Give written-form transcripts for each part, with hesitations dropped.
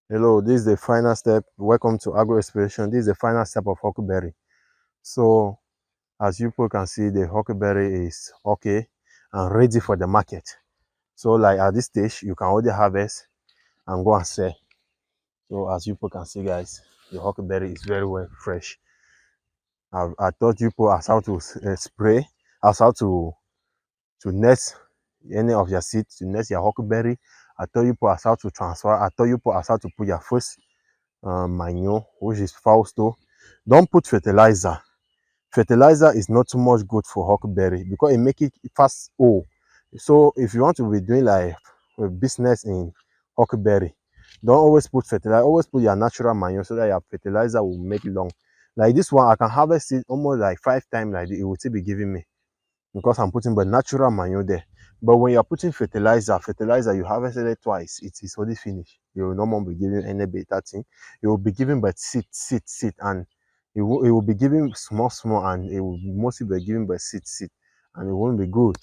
Hello, this is the final step. Welcome to Agro Inspiration. This is the final step of huckleberry. So, as you people can see, the huckleberry is okay and ready for the market. So, like at this stage, you can already harvest and go and sell. So, as you people can see, guys, the huckleberry is very well fresh. I taught you people as how to spray, as how to nest any of your seeds, to nest your huckleberry. I taught you people as how to transfer. I taught you people as how to put your first manure, which is Fausto. Don't put fertilizer. Fertilizer is not too much good for huckleberry because it make it fast old. So if you want to be doing like a business in huckleberry, don't always put fertilizer. Always put your natural manure so that your fertilizer will make long. Like this one, I can harvest it almost like 5 times like this. It will still be giving me because I'm putting the natural manure there. But when you're putting fertilizer, you harvested it twice. It is already finished. You will no more be giving any better thing. You will be giving but seed, and it will be giving small, and it will mostly be giving but seed, and it won't be good.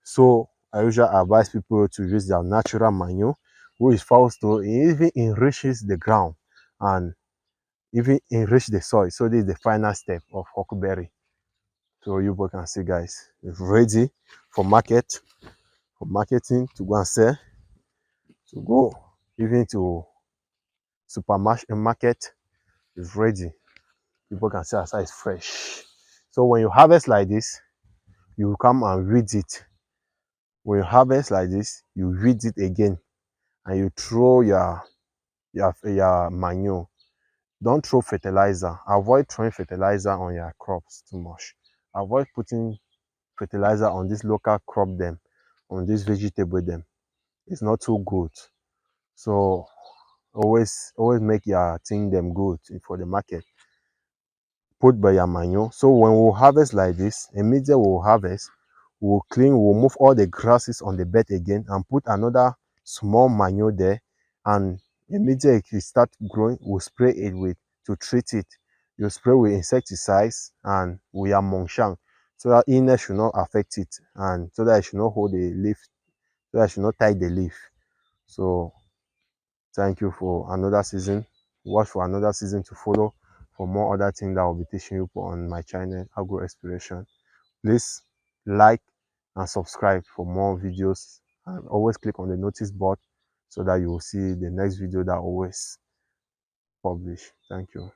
So I usually advise people to use their natural manure, which is Fausto. It even enriches the ground and even enrich the soil. So this is the final step of huckleberry. So you both can see, guys, it's ready for marketing, to go and sell, to go even to supermarket market. Is ready. People can see outside it's fresh. So when you harvest like this, you come and read it. When you harvest like this, you read it again and you throw your manure. Don't throw fertilizer. Avoid throwing fertilizer on your crops too much. Avoid putting fertilizer on this local crop them, on this vegetable them. It's not too good. So always make your thing them good for the market. Put by your manure. So when we harvest like this, immediately we'll harvest, we'll clean, we'll move all the grasses on the bed again and put another small manure there. And immediately it start growing, we'll spray it with to treat it. You spray with insecticides and we are monshang so that illness should not affect it and so that it should not hold the leaf, so that it should not tie the leaf. So thank you for another season. Watch for another season to follow for more other things that I will be teaching you on my channel, Agro Inspiration. Please like and subscribe for more videos and always click on the notice board so that you will see the next video that I always publish. Thank you.